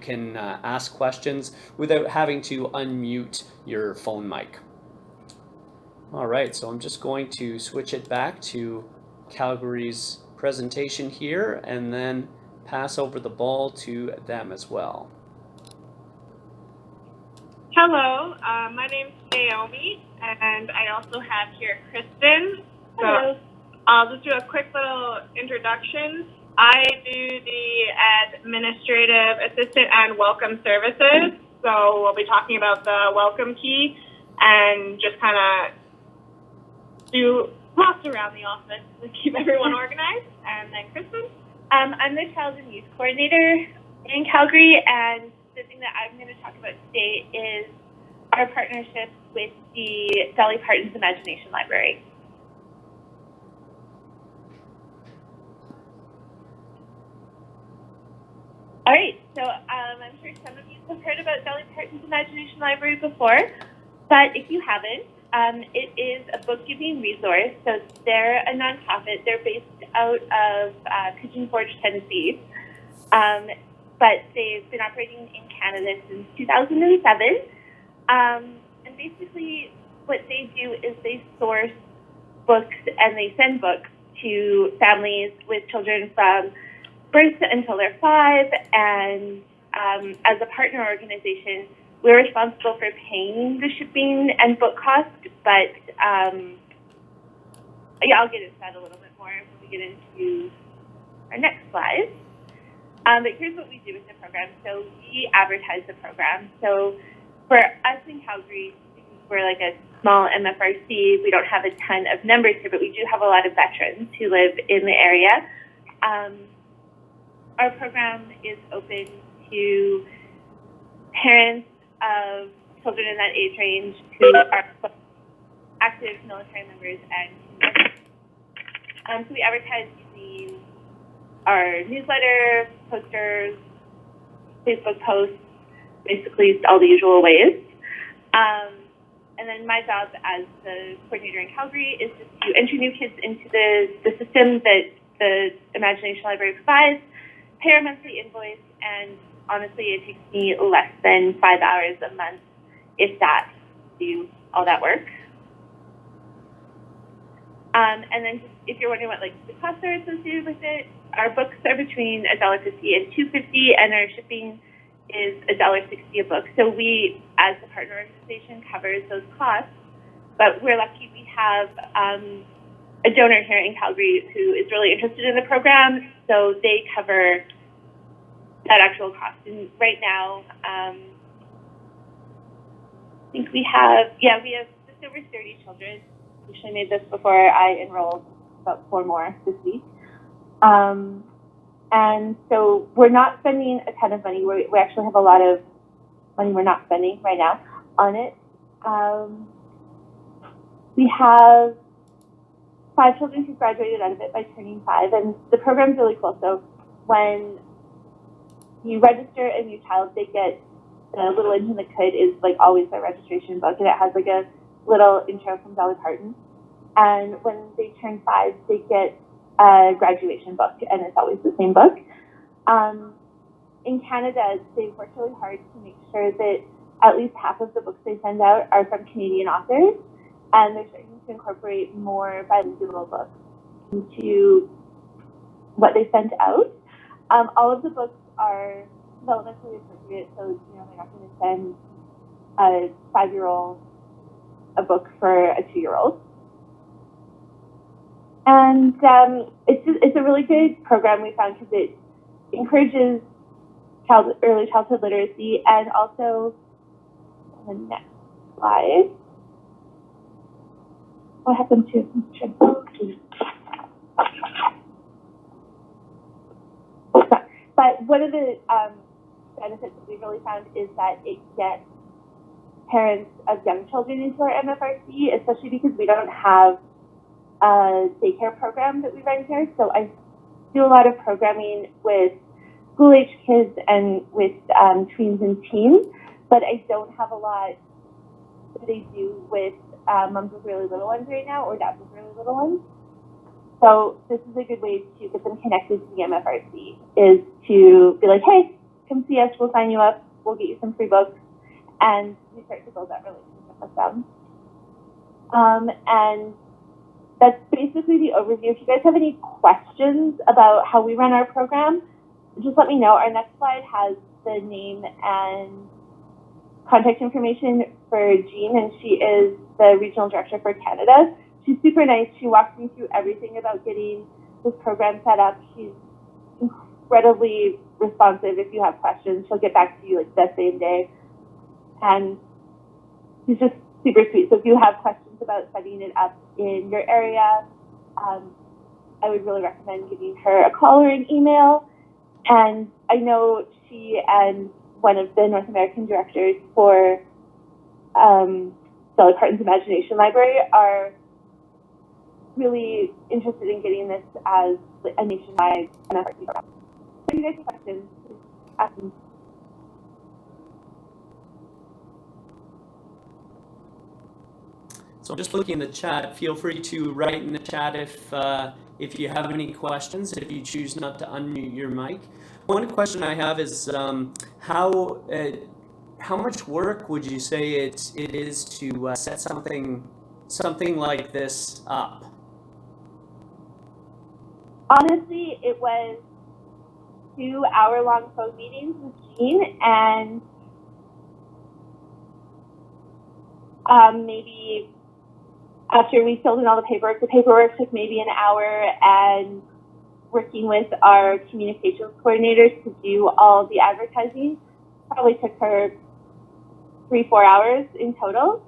can ask questions without having to unmute your phone mic. All right, so I'm just going to switch it back to Calgary's presentation here and then pass over the ball to them as well. Hello, my name's Naomi, and I also have here Kristen. So I'll just do a quick little introduction. I do the administrative assistant and welcome services. So we'll be talking about the welcome key and just kind of do lots around the office to keep everyone organized. And then Kristen? I'm the Child and Youth Coordinator in Calgary, and the thing that I'm going to talk about today is our partnership with the Dolly Parton's Imagination Library. All right, so I'm sure some of you have heard about Dolly Parton's Imagination Library before, but if you haven't, it is a book-giving resource. So they're a nonprofit. They're based out of Pigeon Forge, Tennessee, but they've been operating in Canada since 2007. And basically what they do is they source books and they send books to families with children from birth until they're 5. And as a partner organization, we're responsible for paying the shipping and book cost, but yeah, I'll get into that a little bit more when we get into our next slide. But here's what we do with the program. So we advertise the program. So for us in Calgary, we're like a small MFRC. We don't have a ton of numbers here, but we do have a lot of veterans who live in the area. Our program is open to parents of children in that age range who are active military members and so we advertise using our newsletter, posters, Facebook posts, basically all the usual ways. And then my job as the coordinator in Calgary is just to enter new kids into the system that the Imagination Library provides, pay our monthly invoice, and honestly, it takes me less than 5 hours a month, if that, to do all that work. And then just, if you're wondering what the costs are associated with it, our books are between $1.50 and $2.50, and our shipping is $1.60 a book. So we, as the partner organization, covers those costs. But we're lucky we have a donor here in Calgary who is really interested in the program, so they cover that actual cost. And right now, I think we have just over 30 children. I wish I made this before I enrolled about 4 more this week. And so we're not spending a ton of money. We actually have a lot of money we're not spending right now on it. We have 5 children who graduated out of it by turning 5, and the program's really cool. So when you register a new child, they get the little engine that could is always their registration book, and it has a little intro from Dolly Parton. And when they turn 5, they get a graduation book, and it's always the same book. In Canada, they've worked really hard to make sure that at least half of the books they send out are from Canadian authors, and they're starting to incorporate more bilingual books into what they send out. All of the books are developmentally appropriate, so they're not going to send a 5-year-old a book for a 2-year-old. And it's a really good program we found because it encourages early childhood literacy, and also the next slide. What happened to But one of the benefits that we really found is that it gets parents of young children into our MFRC, especially because we don't have a daycare program that we run here. So I do a lot of programming with school-age kids and with tweens and teens, but I don't have a lot that I do with moms with really little ones right now, or dads with really little ones. So this is a good way to get them connected to the MFRC, is to be like, hey, come see us, we'll sign you up, we'll get you some free books, and we start to build that relationship with them. And that's basically the overview. If you guys have any questions about how we run our program, just let me know. Our next slide has the name and contact information for Jean, and she is the regional director for Canada. She's super nice. She walks me through everything about getting this program set up. She's incredibly responsive. If you have questions, she'll get back to you like the same day. And she's just super sweet. So if you have questions about setting it up in your area, I would really recommend giving her a call or an email. And I know she and one of the North American directors for Dolly Parton's Imagination Library are really interested in getting this as a nationwide MFRC program. So if you guys have questions, please ask them. So I'm just looking in the chat. Feel free to write in the chat if you have any questions, if you choose not to unmute your mic. One question I have is how much work would you say it is to set something like this up? Honestly, it was 2-hour-long phone meetings with Jean, and maybe after we filled in all the paperwork took maybe an hour, and working with our communications coordinators to do all the advertising probably took her 3-4 hours in total.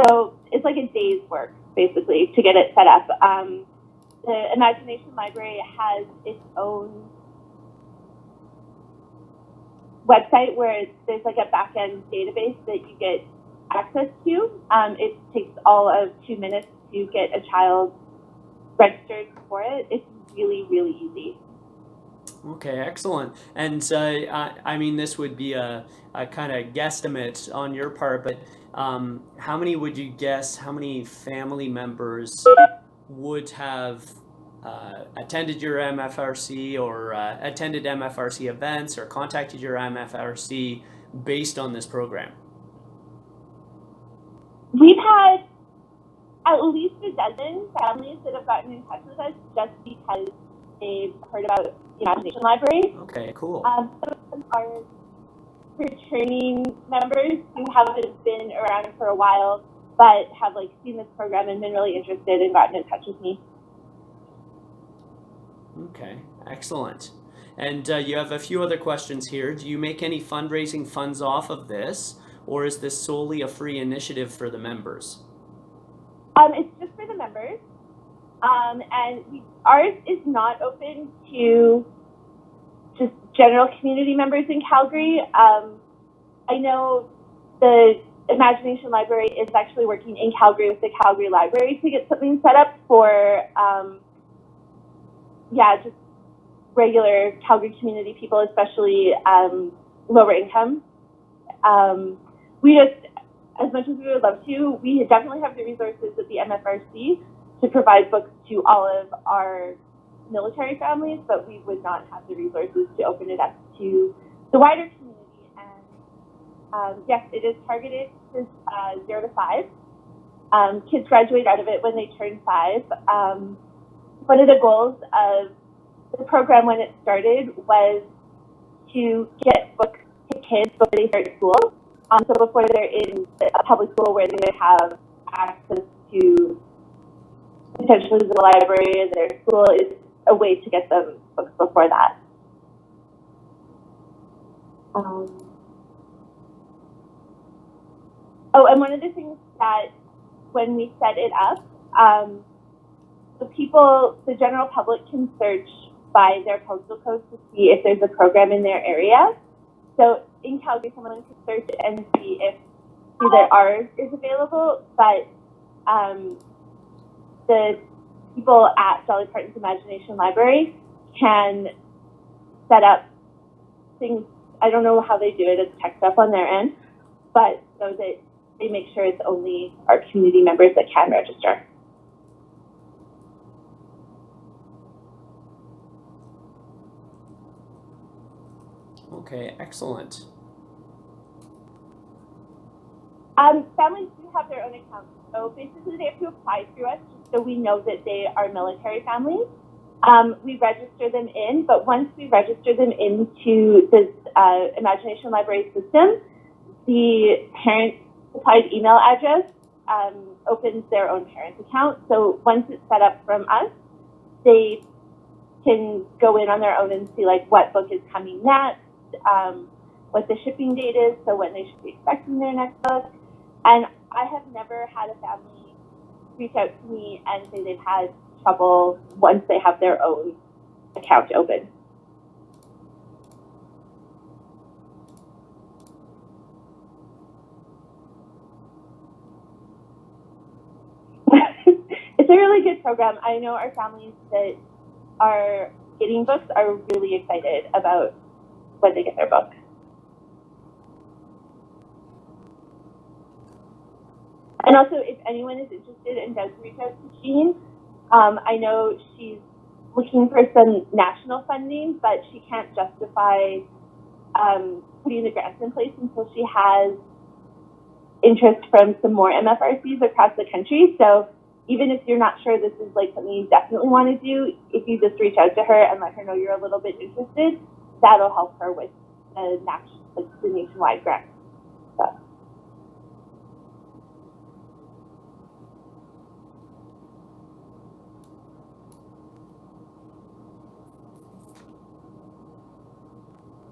So it's like a day's work, basically, to get it set up. The Imagination Library has its own website where there's like a back-end database that you get access to. It takes all of 2 minutes to get a child registered for it. It's really, really easy. Okay, excellent. And I mean, this would be a kind of guesstimate on your part, but how many would you guess, how many family members would have attended your MFRC or attended MFRC events or contacted your MFRC based on this program? We've had at least a dozen families that have gotten in touch with us just because they've heard about the Imagination Library. Okay, cool. Some of them are returning members who haven't been around for a while, but have like seen this program and been really interested and gotten in touch with me. Okay, excellent. And you have a few other questions here. Do you make any fundraising funds off of this, or is this solely a free initiative for the members? It's just for the members, and ours is not open to just general community members in Calgary. I know the Imagination Library is actually working in Calgary with the Calgary Library to get something set up for, just regular Calgary community people, especially lower income. We just, as much as we would love to, we definitely have the resources at the MFRC to provide books to all of our military families, but we would not have the resources to open it up to the wider community. And yes, it is targeted to 0 to 5. Kids graduate out of it when they turn 5. One of the goals of the program when it started was to get books to kids before they start school. So before they're in a public school where they would have access to potentially the library in their school, is a way to get them books before that. And one of the things that when we set it up, the general public can search by their postal code to see if there's a program in their area. So in Calgary, someone can search and see if either ours is available, but the people at Dolly Parton's Imagination Library can set up things. I don't know how they do it. It's tech stuff on their end, but so that they make sure it's only our community members that can register. Okay. Okay, excellent. Families do have their own accounts, so basically they have to apply through us just so we know that they are military families. We register them in, but once we register them into this Imagination Library system, the parent supplied email address opens their own parent account. So once it's set up from us, they can go in on their own and see like what book is coming next, what the shipping date is, so when they should be expecting their next book. And I have never had a family reach out to me and say they've had trouble once they have their own account open. It's a really good program. I know our families that are getting books are really excited about when they get their book. And also, if anyone is interested and does reach out to Jean, I know she's looking for some national funding, but she can't justify putting the grants in place until she has interest from some more MFRCs across the country. So even if you're not sure this is like something you definitely want to do, if you just reach out to her and let her know you're a little bit interested, that'll help her with the nationwide grant. So.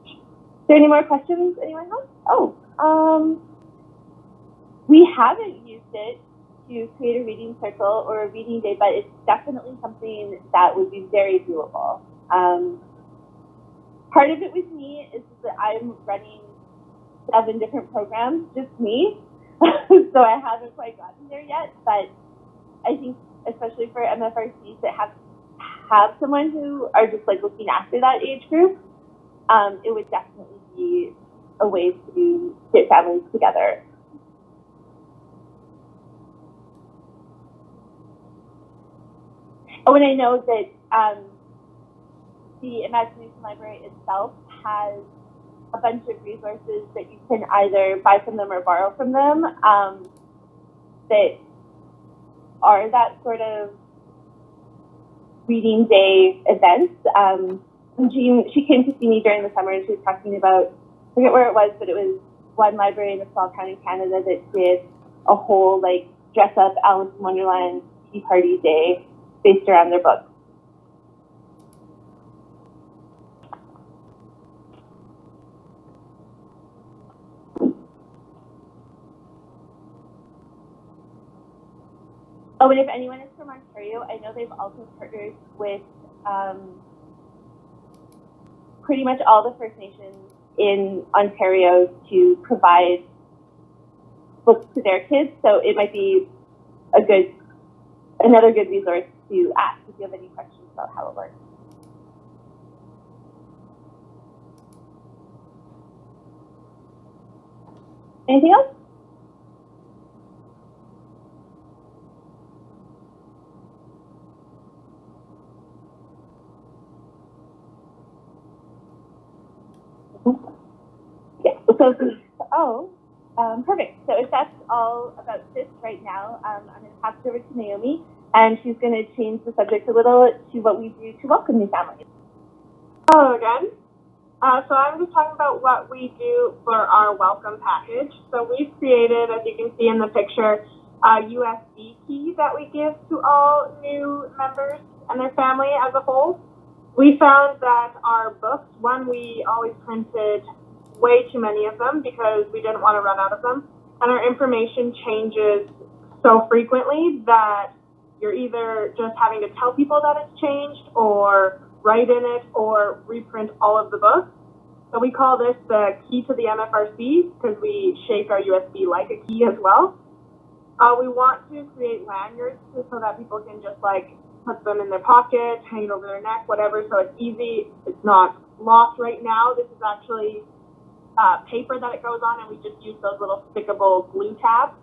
Is there any more questions anyone has? Oh, we haven't used it to create a reading circle or a reading day, but it's definitely something that would be very doable. Part of it with me is that I'm running 7 different programs, just me, so I haven't quite gotten there yet, but I think especially for MFRCs that have someone who are just like looking after that age group, it would definitely be a way to get families together. Oh, and I know that the Imagination Library itself has a bunch of resources that you can either buy from them or borrow from them that are that sort of reading day events. Jean, she came to see me during the summer and she was talking about, I forget where it was, but it was one library in a small town in Canada that did a whole like dress up Alice in Wonderland tea party day based around their book. Oh, and if anyone is from Ontario, I know they've also partnered with pretty much all the First Nations in Ontario to provide books to their kids. So it might be another good resource to ask if you have any questions about how it works. Anything else? Yeah, perfect. So if that's all about this right now, I'm going to pass it over to Naomi, and she's going to change the subject a little to what we do to welcome new families. Hello again. So I'm just talking about what we do for our welcome package. So we've created, as you can see in the picture, a USB key that we give to all new members and their family as a whole. We found that our books, we always printed way too many of them because we didn't want to run out of them. And our information changes so frequently that you're either just having to tell people that it's changed or write in it or reprint all of the books. So we call this the key to the MFRC because we shaped our USB like a key as well. We want to create lanyards so that people can just like put them in their pocket, hang it over their neck, whatever, so it's easy. It's not lost right now. This is actually paper that it goes on, and we just use those little stickable glue tabs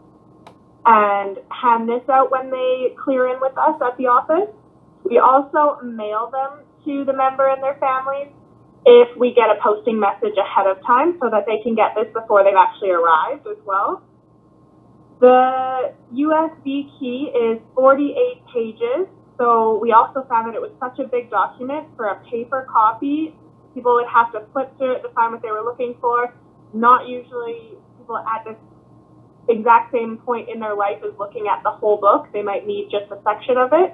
and hand this out when they clear in with us at the office. We also mail them to the member and their families, if we get a posting message ahead of time so that they can get this before they've actually arrived as well. The USB key is 48 pages, so we also found that it was such a big document. For a paper copy, people would have to flip through it to find what they were looking for. Not usually people at this exact same point in their life is looking at the whole book. They might need just a section of it.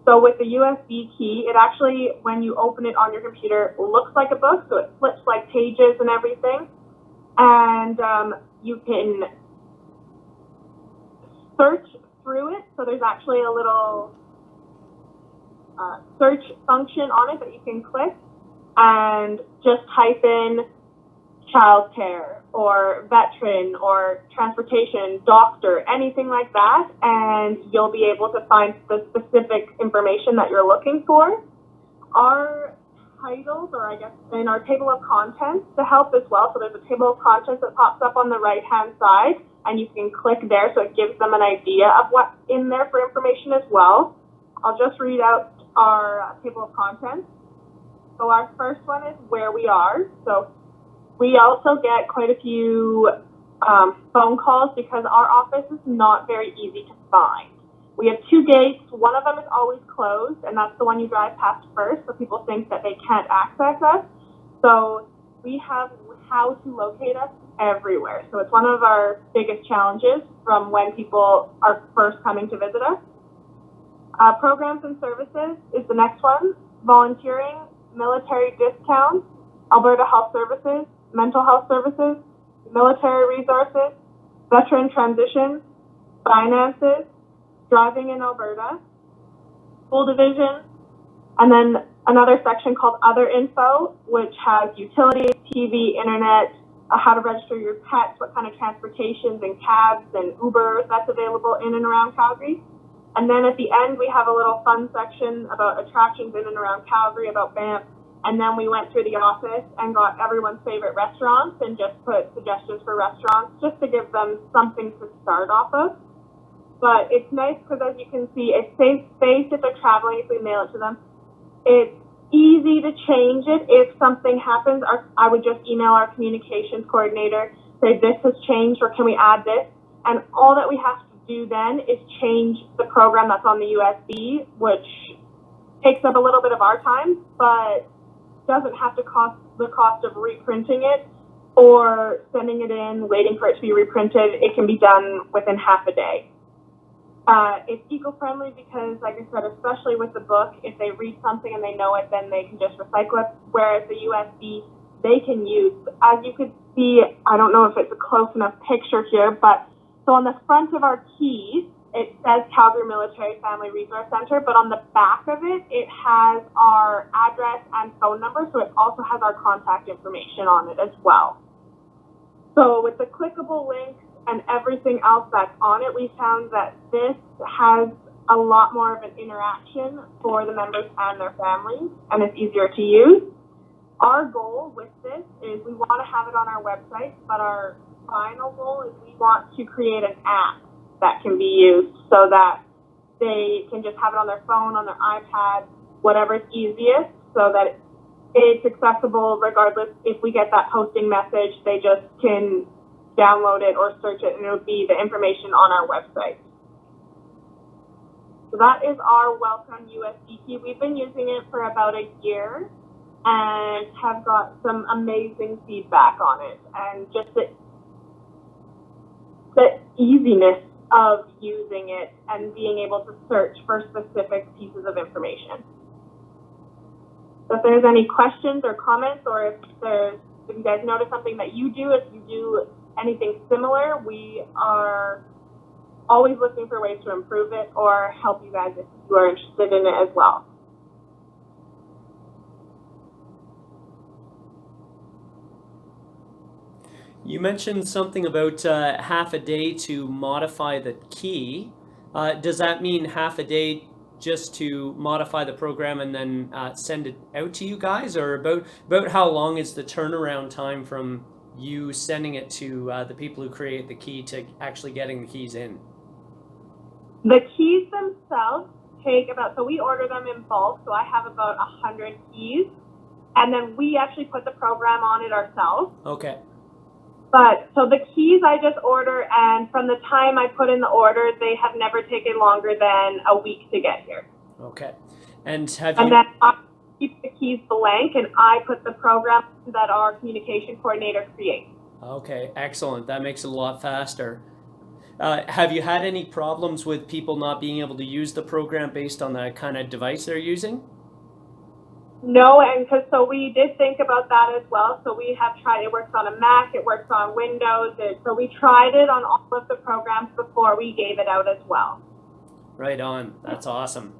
So with the USB key, it actually, when you open it on your computer, looks like a book, so it flips like pages and everything. And you can search through it. So there's actually a little search function on it that you can click and just type in childcare or veteran or transportation, doctor, anything like that, and you'll be able to find the specific information that you're looking for. Our titles, or I guess in our table of contents to help as well. So there's a table of contents that pops up on the right-hand side, and you can click there so it gives them an idea of what's in there for information as well. I'll just read out our table of contents. So our first one is where we are. So we also get quite a few phone calls because our office is not very easy to find. We have two gates. One of them is always closed, and that's the one you drive past first, so people think that they can't access us. So we have how to locate us everywhere. So it's one of our biggest challenges from when people are first coming to visit us. Programs and services is the next one. Volunteering, military discounts, Alberta Health Services, mental health services, military resources, veteran transition, finances, driving in Alberta, school division, and then another section called other info, which has utilities, TV, internet, how to register your pets, what kind of transportations and cabs and Ubers that's available in and around Calgary. And then at the end, we have a little fun section about attractions in and around Calgary, about Banff. And then we went through the office and got everyone's favorite restaurants and just put suggestions for restaurants just to give them something to start off of. But it's nice because, as you can see, it saves space if they're traveling, if we mail it to them. It's easy to change it if something happens. I would just email our communications coordinator, say this has changed or can we add this? And all that we have to do then is change the program that's on the USB, which takes up a little bit of our time, but doesn't have to cost the cost of reprinting it or sending it in, waiting for it to be reprinted. It can be done within half a day. It's eco-friendly because, like I said, especially with the book, if they read something and they know it, then they can just recycle it, whereas the USB, they can use. As you could see, I don't know if it's a close enough picture here, but so on the front of our keys, it says Calgary Military Family Resource Center, but on the back of it, it has our address and phone number, so it also has our contact information on it as well. So with the clickable links and everything else that's on it, we found that this has a lot more of an interaction for the members and their families, and it's easier to use. Our goal with this is we want to have it on our website, but our final goal is we want to create an app that can be used so that they can just have it on their phone, on their iPad, whatever's easiest, so that it's accessible regardless. If we get that posting message, they just can download it or search it, and it'll be the information on our website. So that is our welcome USB key. We've been using it for about a year and have got some amazing feedback on it, and just the easiness of using it and being able to search for specific pieces of information. So if there's any questions or comments, or if you guys notice something that you do, if you do anything similar, we are always looking for ways to improve it or help you guys if you are interested in it as well. You mentioned something about half a day to modify the key. Does that mean half a day just to modify the program and then send it out to you guys, or about how long is the turnaround time from you sending it to the people who create the key to actually getting the keys in? The keys themselves take about, so we order them in bulk, so I have about 100 keys. and then we actually put the program on it ourselves. Okay. But so the keys I just order, and from the time I put in the order, they have never taken longer than a week to get here. Okay. And have And you? then I keep the keys blank, and I put the program that our communication coordinator creates. Okay, excellent. That makes it a lot faster. Have you had any problems with people not being able to use the program based on the kind of device they're using? No, and so we did think about that as well. So we have tried. It works on a Mac. It works on Windows. So we tried it on all of the programs before we gave it out as well. Right on. That's awesome.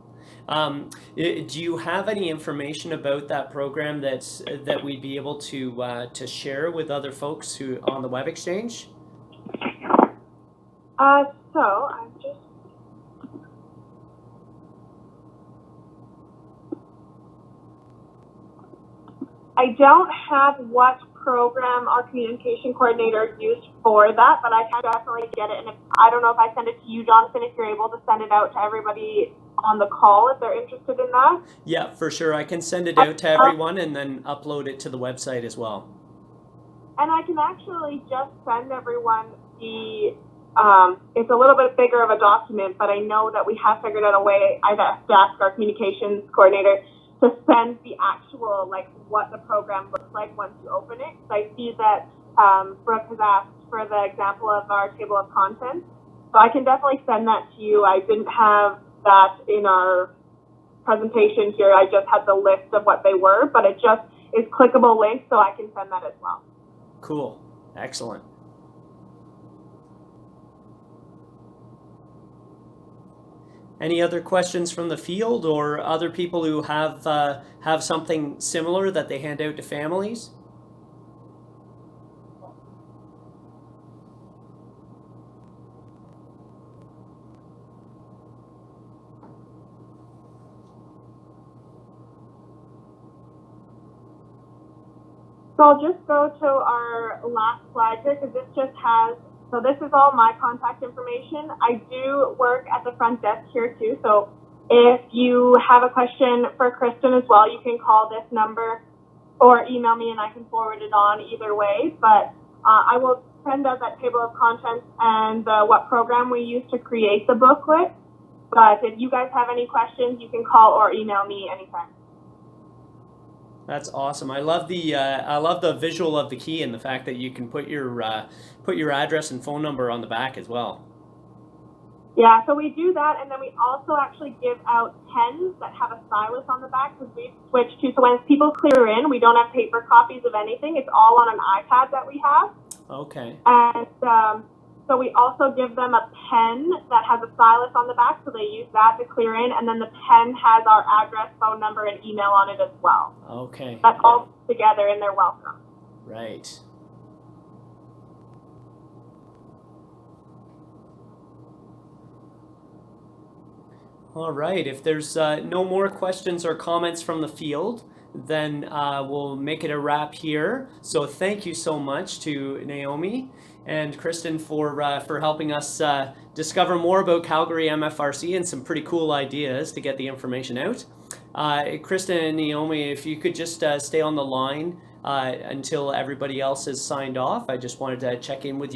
Do you have any information about that program that we'd be able to share with other folks who on the WebXchange? So I'm just. I don't have what program our communication coordinator used for that, but I can definitely get it. And I don't know if I send it to you, Jonathan, if you're able to send it out to everybody on the call if they're interested in that. Yeah, for sure. I can send it out to everyone and then upload it to the website as well. And I can actually just send everyone the, it's a little bit bigger of a document, but I know that we have figured out a way. I've asked our communications coordinator to send the actual, like, what the program looks like once you open it. So I see that Brooke has asked for the example of our table of contents. So I can definitely send that to you. I didn't have that in our presentation here. I just had the list of what they were, but it just is clickable links, so I can send that as well. Cool. Excellent. Any other questions from the field or other people who have something similar that they hand out to families? So I'll just go to our last slide here because this just has, so this is all my contact information. I do work at the front desk here too. So if you have a question for Kristen as well, you can call this number or email me and I can forward it on either way. But I will send out that table of contents and what program we use to create the booklet. But if you guys have any questions, you can call or email me anytime. That's awesome. I love the visual of the key and the fact that you can put your address and phone number on the back as well. Yeah, so we do that, and then we also actually give out pens that have a stylus on the back because we've switched to, so when people clear in, we don't have paper copies of anything. It's all on an iPad that we have. Okay. And so we also give them a pen that has a stylus on the back, so they use that to clear in, and then the pen has our address, phone number, and email on it as well. Okay. That's all together, and they're welcome. Right. All right. If there's no more questions or comments from the field, then we'll make it a wrap here. So thank you so much to Naomi and Kristen for helping us discover more about Calgary MFRC and some pretty cool ideas to get the information out. Kristen and Naomi, if you could just stay on the line until everybody else has signed off. I just wanted to check in with you.